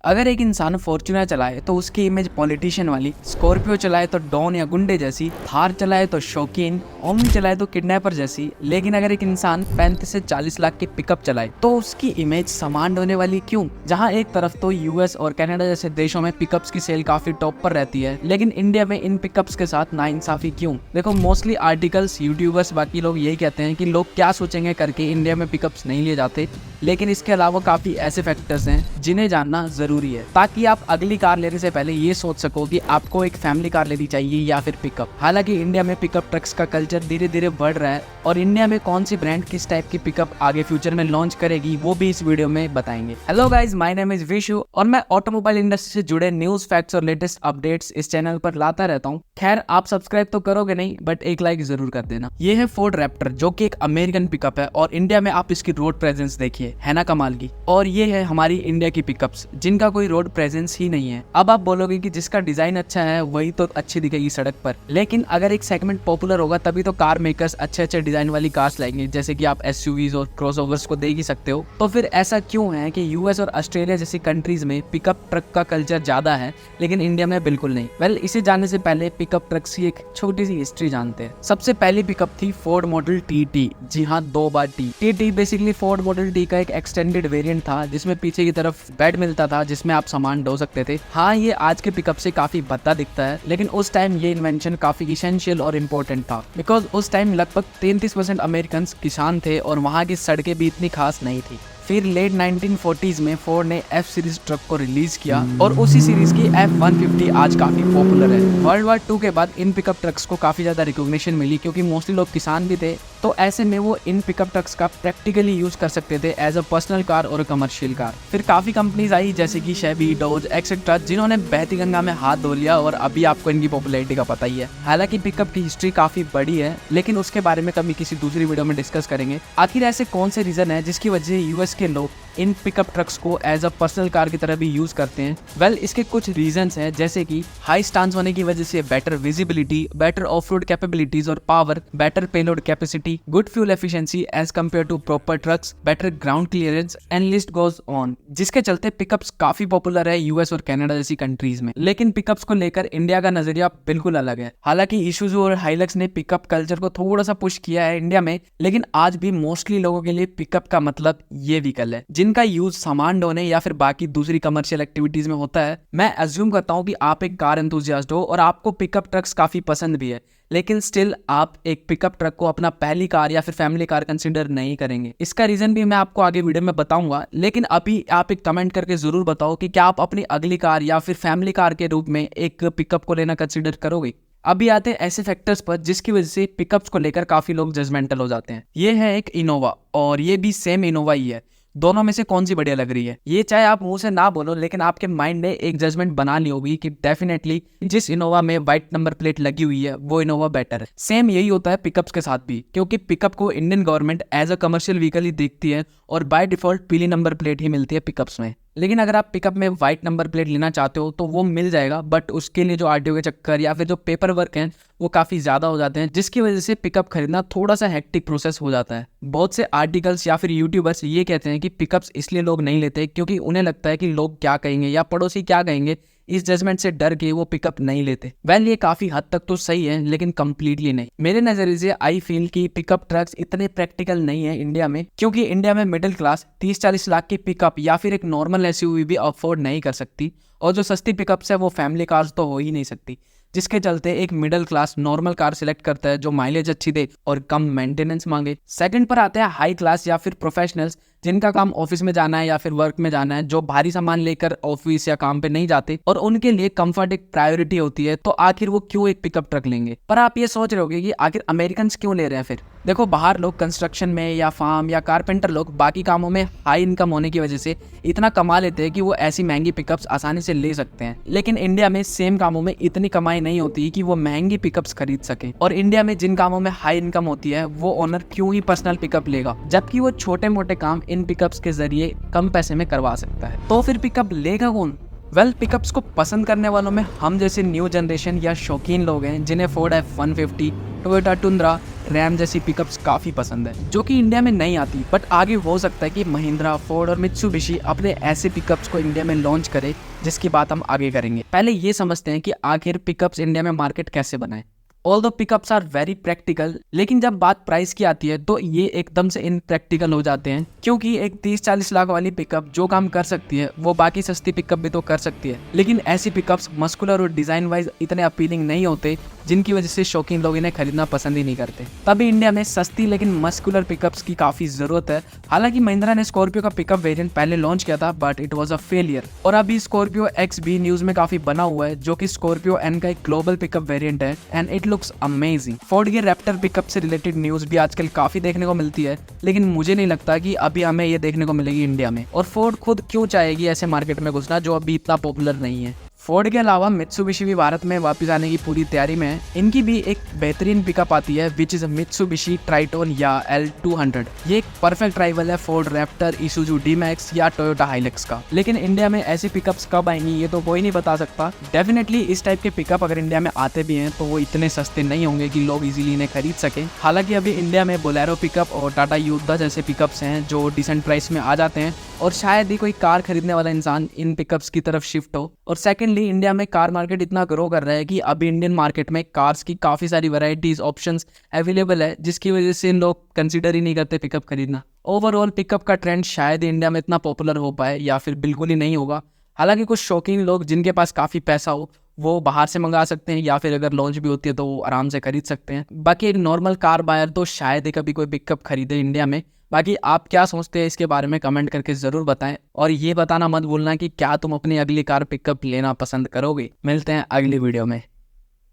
अगर एक इंसान फॉर्च्यूनर चलाए तो उसकी इमेज पॉलिटिशियन वाली, स्कॉर्पियो चलाए तो डॉन या गुंडे जैसी, थार चलाए तो शौकीन, ओमनी चलाए तो किडनैपर जैसी। लेकिन अगर एक इंसान 35 से 40 लाख की पिकअप चलाए तो उसकी इमेज समान होने वाली क्यों? जहां एक तरफ तो यूएस और कनाडा जैसे देशों में पिकअप्स की सेल काफी टॉप पर रहती है, लेकिन इंडिया में इन पिकअप्स के साथ नाइंसाफी क्यों? देखो, मोस्टली आर्टिकल्स, यूट्यूबर्स, बाकी लोग यही कहते हैं कि लोग क्या सोचेंगे करके इंडिया में पिकअप्स नहीं लिए जाते, लेकिन इसके अलावा काफी ऐसे फैक्टर्स हैं जिन्हें जानना जरूरी है ताकि आप अगली कार लेने से पहले ये सोच सको कि आपको एक फैमिली कार लेनी चाहिए या फिर पिकअप। हालांकि इंडिया में पिकअप ट्रक्स का कल्चर धीरे धीरे बढ़ रहा है और इंडिया में कौन सी ब्रांड किस टाइप की पिकअप आगे फ्यूचर में लॉन्च करेगी वो भी इस वीडियो में बताएंगे। Hello guys, my name is Vishu और मैं ऑटोमोबाइल इंडस्ट्री से जुड़े न्यूज, फैक्ट्स और लेटेस्ट अपडेट्स इस चैनल पर लाता रहता हूँ। खैर, आप सब्सक्राइब तो करोगे नहीं, बट एक लाइक जरूर कर देना। ये है फोर्ड रैप्टर, जो कि एक अमेरिकन पिकअप है और इंडिया में आप इसकी रोड प्रेजेंस देखिए, है ना कमाल की। और ये है हमारी इंडिया की पिकअप्स जिनका कोई रोड प्रेजेंस ही नहीं है। अब आप बोलोगे कि जिसका डिजाइन अच्छा है वही तो अच्छी दिखेगी सड़क पर, लेकिन अगर एक सेगमेंट पॉपुलर होगा तभी तो कार मेकर्स अच्छे अच्छे डिजाइन वाली कार्स लाएंगे, जैसे कि आप एसयूवीज और क्रॉसओवर्स को देख ही सकते हो। तो फिर ऐसा क्यों है कि यूएस और ऑस्ट्रेलिया जैसी कंट्रीज में पिकअप ट्रक का कल्चर ज्यादा है लेकिन इंडिया में बिल्कुल नहीं? वेल, इसे जानने से पहले पिकअप ट्रक्स की एक छोटी सी हिस्ट्री जानते हैं। सबसे पहली पिकअप थी फोर्ड मॉडल टी। जी हाँ, 2 बार T basically Ford model T का एक एक्सटेंडेड वेरिएंट था जिसमें पीछे की तरफ बेड मिलता था जिसमें आप सामान ढो सकते थे। हाँ, ये आज के पिकअप से काफी भद्दा दिखता है, लेकिन उस टाइम ये इन्वेंशन काफी इसेंशियल और इम्पोर्टेंट था, बिकॉज उस टाइम लगभग 33% अमेरिकन किसान थे और वहाँ की सड़कें भी इतनी खास नहीं थी। फिर लेट 1940s में फोर्ड ने एफ सीरीज ट्रक को रिलीज किया और उसी सीरीज की F-150 आज काफी पॉपुलर है। वर्ल्ड वॉर 2 के बाद इन पिकअप ट्रक्स को काफी ज्यादा रिकॉग्निशन मिली क्योंकि मोस्टली लोग किसान भी थे, तो ऐसे में वो इन पिकअप ट्रक्स का प्रैक्टिकली यूज कर सकते थे एज अ पर्सनल कार और कमर्शियल कार। फिर काफी कंपनीज आई जैसे कि शेवी, डोज एक्सेट्रा, जिन्होंने बहती गंगा में हाथ धो लिया और अभी आपको इनकी पॉपुलैरिटी का पता ही है। हालांकि पिकअप की हिस्ट्री काफी बड़ी है, लेकिन उसके बारे में कभी किसी दूसरी वीडियो में डिस्कस करेंगे। आखिर ऐसे कौन से रीजन है जिसकी वजह से यूएस के लोग इन पिकअप ट्रक्स को एज अ पर्सनल कार की तरह भी यूज करते हैं? वेल, इसके कुछ रीजंस हैं, जैसे कि हाई स्टांस होने की वजह से better visibility, better off road capabilities और power, better payload capacity, good fuel efficiency as compare to proper trucks, better ground clearance and list goes on, जिसके चलते पिकअप्स काफी पॉपुलर है यूएस और कनाडा जैसी कंट्रीज में। लेकिन पिकअप्स को लेकर इंडिया का नजरिया बिल्कुल अलग है। हालांकि इशूजू और हाइलक्स ने पिकअप कल्चर को थोड़ा सा पुश किया है इंडिया में, लेकिन आज भी मोस्टली लोगों के लिए पिकअप का मतलब ये व्हीकल है जिनका यूज सामान ढोने या फिर बाकी दूसरी कमर्शियल एक्टिविटीज में होता है। मैं अज्यूम करता हूँ कि आप एक कार एंथुसियास्ट हो और आपको पिकअप ट्रक्स काफी पसंद भी है, लेकिन स्टिल आप एक पिकअप ट्रक को अपना पहली कार या फिर फैमिली कार कंसीडर नहीं करेंगे। इसका रीजन भी मैं आपको आगे वीडियो में बताऊंगा, लेकिन अभी आप एक कमेंट करके जरूर बताओ कि क्या आप अपनी अगली कार या फिर फैमिली कार के रूप में एक पिकअप को लेना कंसीडर करोगे। अभी आते हैं ऐसे फैक्टर्स पर जिसकी वजह से पिकअप्स को लेकर काफी लोग जजमेंटल हो जाते हैं। ये है एक इनोवा और ये भी सेम इनोवा ही है। दोनों में से कौन सी बढ़िया लग रही है? ये चाहे आप मुंह से ना बोलो, लेकिन आपके माइंड ने एक जजमेंट बना ली होगी कि डेफिनेटली जिस इनोवा में व्हाइट नंबर प्लेट लगी हुई है वो इनोवा बेटर है। सेम यही होता है पिकअप्स के साथ भी, क्योंकि पिकअप को Indian government as a commercial vehicle ही देखती है और बाय डिफॉल्ट पीली नंबर प्लेट ही मिलती है पिकअप्स में। लेकिन अगर आप पिकअप में व्हाइट नंबर प्लेट लेना चाहते हो तो वो मिल जाएगा, बट उसके लिए जो आरटीओ के चक्कर या फिर जो पेपर वर्क है वो काफ़ी ज़्यादा हो जाते हैं, जिसकी वजह से पिकअप खरीदना थोड़ा सा हेक्टिक प्रोसेस हो जाता है। बहुत से आर्टिकल्स या फिर यूट्यूबर्स ये कहते हैं कि पिकअप्स इसलिए लोग नहीं लेते क्योंकि उन्हें लगता है कि लोग क्या कहेंगे या पड़ोसी क्या कहेंगे, इस जजमेंट से डर के वो पिकअप नहीं लेते। वेल, ये काफी हद तक तो सही है, लेकिन कंप्लीटली नहीं। मेरे नजरिए से आई फील कि पिकअप ट्रक्स इतने प्रैक्टिकल नहीं है इंडिया में, क्योंकि इंडिया में मिडिल क्लास 30-40 लाख की पिकअप या फिर एक नॉर्मल एसयूवी भी अफोर्ड नहीं कर सकती, और जो सस्ती पिकअप्स है वो फैमिली कार्स तो हो ही नहीं सकती, जिसके चलते एक middle class normal car select करता है जो माइलेज अच्छी दे और कम मेंटेनेंस मांगे। सेकंड पर आते हैं हाई क्लास या फिर प्रोफेशनल्स, जिनका काम ऑफिस में जाना है या फिर वर्क में जाना है, जो भारी सामान लेकर ऑफिस या काम पे नहीं जाते और उनके लिए कंफर्ट एक प्रायोरिटी होती है, तो आखिर वो क्यों एक पिकअप ट्रक लेंगे? पर आप ये सोच रहे होगे कि आखिर अमेरिकन क्यों ले रहे हैं? फिर देखो, बाहर लोग कंस्ट्रक्शन में या फार्म या कारपेंटर लोग बाकी कामों में हाई इनकम होने की वजह से इतना कमा लेते हैं कि वो ऐसी महंगी पिकअप्स आसानी से ले सकते हैं, लेकिन इंडिया में सेम कामों में इतनी कमाई नहीं होती कि वो महंगी पिकअप्स खरीद सके। और इंडिया में जिन कामों में हाई इनकम होती है वो ओनर क्यों ही पर्सनल पिकअप लेगा, जबकि वो छोटे मोटे काम इन पिकअप्स के जरिए कम पैसे में करवा सकता है। तो फिर पिकअप लेगा कौन? वेल, पिकअप्स को पसंद करने वालों में हम जैसे न्यू जनरेशन या शौकीन लोग हैं जिन्हें Ford F-150, Toyota tundra, RAM जैसी पिकअप्स काफ़ी पसंद है, जो कि इंडिया में नहीं आती। बट आगे हो सकता है कि महिंद्रा, फोर्ड और मित्सुबिशी अपने ऐसे पिकअप्स को इंडिया में लॉन्च करे, जिसकी बात हम आगे करेंगे। पहले ये समझते हैं कि आखिर पिकअप्स इंडिया में मार्केट कैसे बनाए। Although pickups are very practical, लेकिन जब बात प्राइस की आती है तो ये एकदम से इनप्रैक्टिकल हो जाते हैं, क्योंकि एक 30-40 लाख वाली पिकअप जो काम कर सकती है वो बाकी सस्ती पिकअप भी तो कर सकती है। लेकिन ऐसी पिकअप्स मस्कुलर और डिजाइन वाइज इतने अपीलिंग नहीं होते, जिनकी वजह से शौकीन लोग इन्हें खरीदना पसंद ही नहीं करते। तभी इंडिया में सस्ती लेकिन मस्कुलर पिकअप्स की काफी जरूरत है। हालांकि महिंद्रा ने स्कॉर्पियो का पिकअप वेरिएंट पहले लॉन्च किया था, but it was a failure. और अभी स्कॉर्पियो एक्स भी न्यूज में काफी बना हुआ है, जो कि स्कॉर्पियो एन का एक ग्लोबल पिकअप वेरिएंट है, and it looks amazing. Ford के रैप्टर पिकअप से रिलेटेड न्यूज भी आजकल काफी देखने को मिलती है, लेकिन मुझे नहीं लगता कि अभी हमें ये देखने को मिलेगी इंडिया में। और फोर्ड खुद क्यों चाहेगी ऐसे मार्केट में घुसना जो अभी इतना पॉपुलर नहीं है। फोर्ड के अलावा मित्सुबिशी भी भारत में वापस आने की पूरी तैयारी में है। इनकी भी एक बेहतरीन पिकअप आती है, विच इज मित्सुबिशी ट्राइटोन या L200। ये एक परफेक्ट राइवल है फोर्ड रैप्टर, इसूजू D-Max या टोयोटा हाइलक्स का। लेकिन इंडिया में ऐसी पिकअप्स कब आएंगी ये तो कोई नहीं बता सकता। डेफिनेटली इस टाइप के पिकअप अगर इंडिया में आते भी हैं तो वो इतने सस्ते नहीं होंगे कि लोग इजीली इन्हें खरीद सके। हालांकि अभी इंडिया में बोलेरो पिकअप और टाटा योद्धा जैसे पिकअप्स हैं जो डिसेंट प्राइस में आ जाते हैं, और शायद ही कोई कार खरीदने वाला इंसान इन पिकअप्स की तरफ शिफ्ट हो। और सेकेंडली, इंडिया में कार मार्केट इतना ग्रो कर रहा है कि अभी इंडियन मार्केट में कार्स की काफ़ी सारी वैरायटीज, ऑप्शंस अवेलेबल है, जिसकी वजह से लोग कंसीडर ही नहीं करते पिकअप खरीदना। ओवरऑल पिकअप का ट्रेंड शायद इंडिया में इतना पॉपुलर हो पाए या फिर बिल्कुल ही नहीं होगा। हालांकि कुछ शौकीन लोग जिनके पास काफ़ी पैसा हो वो बाहर से मंगा सकते हैं, या फिर अगर लॉन्च भी होती है तो वो आराम से खरीद सकते हैं। बाकी एक नॉर्मल कार बायर तो शायद ही कभी कोई पिकअप खरीदे इंडिया में। बाकी आप क्या सोचते हैं इसके बारे में कमेंट करके ज़रूर बताएं, और ये बताना मत भूलना कि क्या तुम अपनी अगली कार पिकअप लेना पसंद करोगे। मिलते हैं अगली वीडियो में।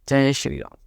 जय श्री राम।